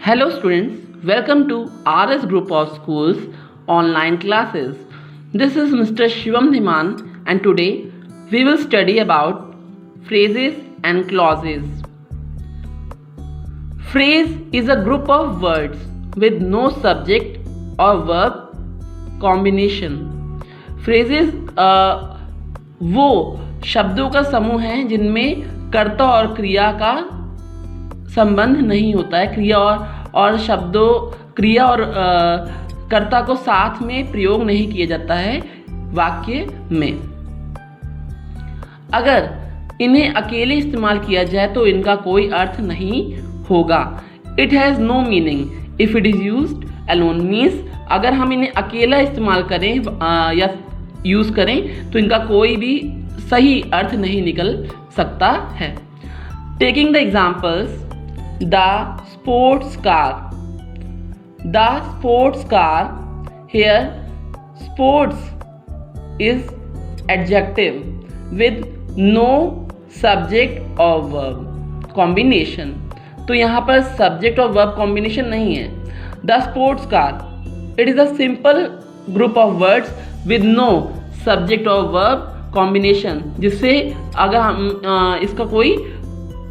Hello students, welcome to RS Group of Schools online classes. This is Mr. Shivam Dhiman and today we will study about phrases and clauses. Phrase is a group of words with no subject or verb combination. Phrases वो शब्दों का समूह है जिनमें कर्ता और क्रिया का संबंध नहीं होता है। क्रिया और शब्दों क्रिया और कर्ता को साथ में प्रयोग नहीं किया जाता है वाक्य में। अगर इन्हें अकेले इस्तेमाल किया जाए तो इनका कोई अर्थ नहीं होगा। It has no meaning if it is used alone. Means अगर हम इन्हें अकेला इस्तेमाल करें या यूज़ करें तो इनका कोई भी सही अर्थ नहीं निकल सकता है। Taking the examples, the sports car. The sports car, here sports is adjective with no subject or verb combination. तो यहाँ पर subject और verb combination नहीं है। The sports car, it is a simple group of words with no subject or verb combination, जिससे अगर हम इसका कोई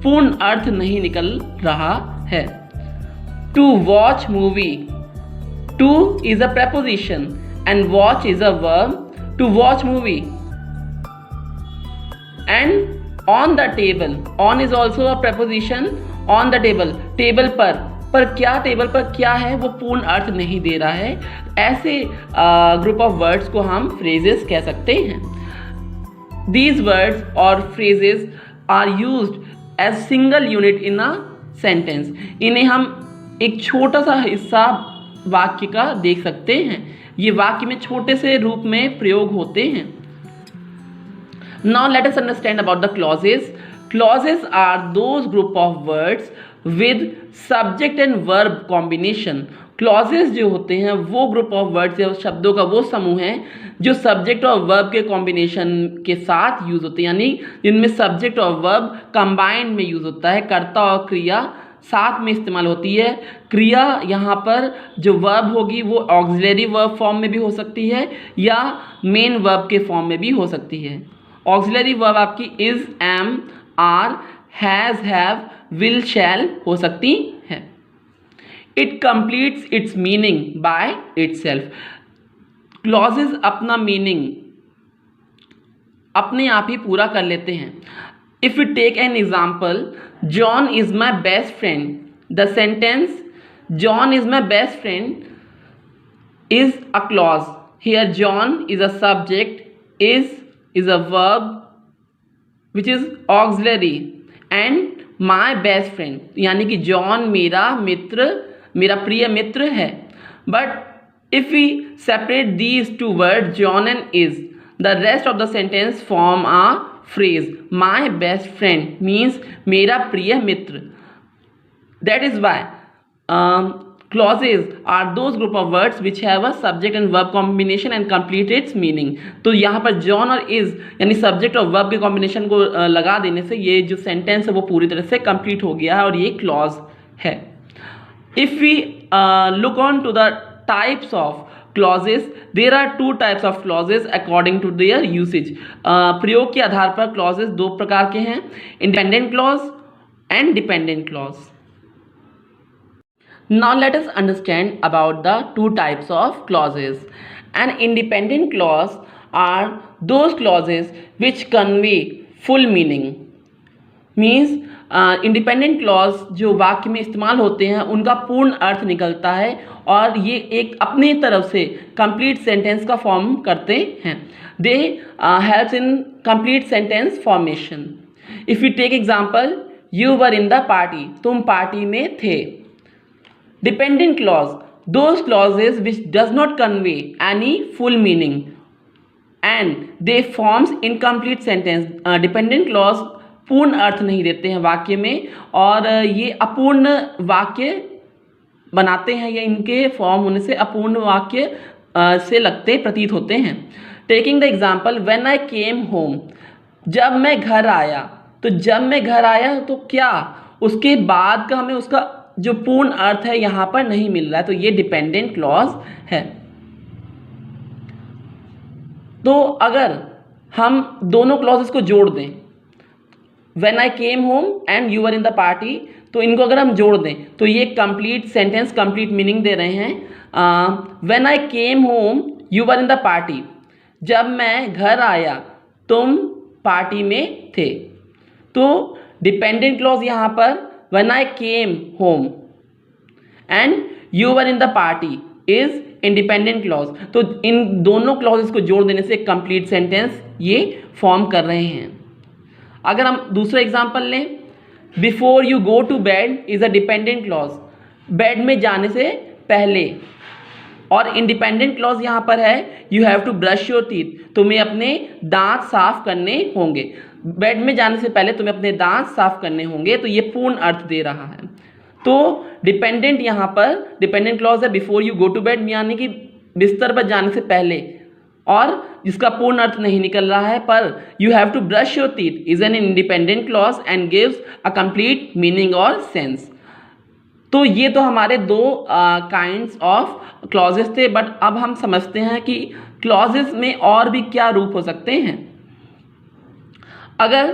पूर्ण अर्थ नहीं निकल रहा है। To watch movie. To is a preposition and watch is a verb. To watch movie. And on the table. On is also a preposition. On the table. Table पर क्या टेबल पर क्या है वो पूर्ण अर्थ नहीं दे रहा है। ऐसे ग्रुप ऑफ वर्ड्स को हम फ्रेजेस कह सकते हैं। These words or phrases are used as single unit in a sentence. इन्हें हम एक छोटा सा हिस्सा वाक्य का देख सकते हैं। ये वाक्य में छोटे से रूप में प्रयोग होते हैं। Now let us understand about the clauses. Clauses are those group of words with subject and verb combination. Clauses जो होते हैं वो ग्रुप ऑफ वर्ड्स या शब्दों का वो समूह है जो सब्जेक्ट और वर्ब के कॉम्बिनेशन के साथ यूज होते हैं, यानी जिनमें सब्जेक्ट और वर्ब कंबाइंड में यूज होता है। कर्ता और क्रिया साथ में इस्तेमाल होती है। क्रिया यहाँ पर जो वर्ब होगी वो ऑक्सिलरी वर्ब फॉर्म में भी हो सकती है या मेन वर्ब के फॉर्म में भी हो सकती है। ऑक्सिलरी वर्ब आपकी is, am, are, has, have, will, shall हो सकती है। It completes its meaning by itself. Clauses अपना मीनिंग अपने आप ही पूरा कर लेते हैं। If we take an example, John is my best friend. The sentence John is my best friend is a clause. Here John is a subject, is a verb which is auxiliary and my best friend, यानी कि John मेरा मित्र, मेरा प्रिय मित्र है। But if we separate these two words John and is, the rest of the sentence form a phrase. My best friend means मेरा प्रिय मित्र. That is why clauses are those group of words which have a subject and verb combination and complete its meaning. तो यहाँ पर John और is यानी subject और verb के combination को लगा देने से ये जो sentence है वो पूरी तरह से complete हो गया है और ये clause है। If we look on to the types of clauses, there are two types of clauses according to their usage. प्रयोग के आधार पर clauses दो प्रकार के हैं, independent clause and dependent clause. Now let us understand about the two types of clauses. An independent clause are those clauses which convey full meaning. Means independent clause जो वाक्य में इस्तेमाल होते हैं उनका पूर्ण अर्थ निकलता है और ये एक अपनी तरफ से कंप्लीट सेंटेंस का फॉर्म करते हैं। They helps in complete sentence formation. If you take example, you were in the party, तुम पार्टी में थे। Dependent clause, those clauses which does not convey any full meaning and they forms incomplete sentence. Dependent clause पूर्ण अर्थ नहीं देते हैं वाक्य में और ये अपूर्ण वाक्य बनाते हैं या इनके फॉर्म होने से अपूर्ण वाक्य से लगते प्रतीत होते हैं। Taking the example, when I came home, जब मैं घर आया। तो जब मैं घर आया तो क्या उसके बाद का हमें उसका जो पूर्ण अर्थ है यहाँ पर नहीं मिल रहा है, तो ये डिपेंडेंट क्लॉज है। तो अगर हम दोनों क्लॉजेस को जोड़ दें, when I came home and you were in the party, तो इनको अगर हम जोड़ दें तो ये कंप्लीट सेंटेंस, कंप्लीट मीनिंग दे रहे हैं। When I came home you were in the party, जब मैं घर आया तुम पार्टी में थे। तो डिपेंडेंट क्लॉज यहाँ पर when I came home and you were in the party is independent clause. तो इन दोनों क्लॉजेस को जोड़ देने से कंप्लीट सेंटेंस ये फॉर्म कर रहे हैं। अगर हम दूसरा एग्जांपल लें, before you go to bed is a dependent clause, bed में जाने से पहले। और इंडिपेंडेंट क्लॉज यहाँ पर है you have to brush your teeth, तुम्हें अपने दांत साफ करने होंगे। बेड में जाने से पहले तुम्हें अपने दांत साफ करने होंगे, तो ये पूर्ण अर्थ दे रहा है। तो डिपेंडेंट यहाँ पर डिपेंडेंट क्लॉज है before you go to bed, यानी कि बिस्तर पर जाने से पहले, और जिसका पूर्ण अर्थ नहीं निकल रहा है। पर you have to brush your teeth is an independent clause and gives a complete meaning और सेंस। तो ये तो हमारे दो काइंड्स ऑफ क्लॉजेस थे, बट अब हम समझते हैं कि क्लॉजेस में और भी क्या रूप हो सकते हैं। अगर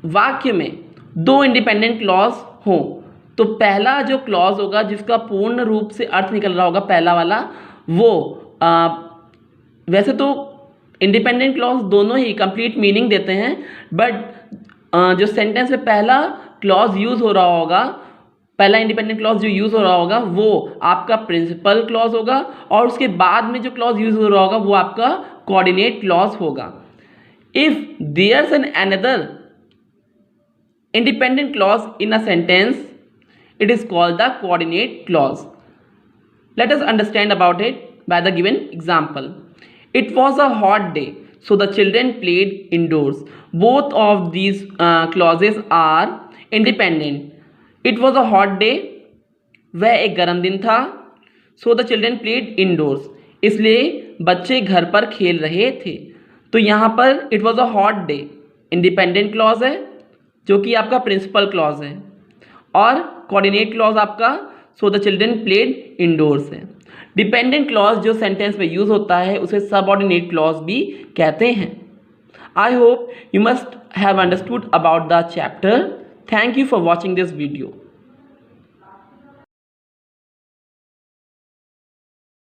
वाक्य में दो इंडिपेंडेंट क्लॉज हो, तो पहला जो क्लॉज होगा जिसका पूर्ण रूप से अर्थ निकल रहा होगा, पहला वाला, वो वैसे तो इंडिपेंडेंट क्लॉज दोनों ही कंप्लीट मीनिंग देते हैं, बट जो सेंटेंस में पहला क्लॉज यूज़ हो रहा होगा, पहला इंडिपेंडेंट क्लॉज जो यूज़ हो रहा होगा वो आपका प्रिंसिपल क्लॉज होगा, और उसके बाद में जो क्लॉज यूज़ हो रहा होगा वो आपका कोऑर्डिनेट क्लॉज होगा। If there's an another independent clause in a sentence, it is called the coordinate clause. Let us understand about it by the given example. It was a hot day, so the children played indoors. Both of these clauses are independent. It was a hot day, वह एक गर्म दिन था, so the children played indoors, इसलिए बच्चे घर पर खेल रहे थे। तो यहाँ पर it was a hot day independent clause है, जो कि आपका प्रिंसिपल क्लॉज है, और कोऑर्डिनेट क्लॉज आपका so the children played indoors है। डिपेंडेंट क्लॉज जो सेंटेंस में यूज होता है उसे सबऑर्डिनेट क्लॉज भी कहते हैं। I hope you must have understood about the chapter. Thank you for watching this video.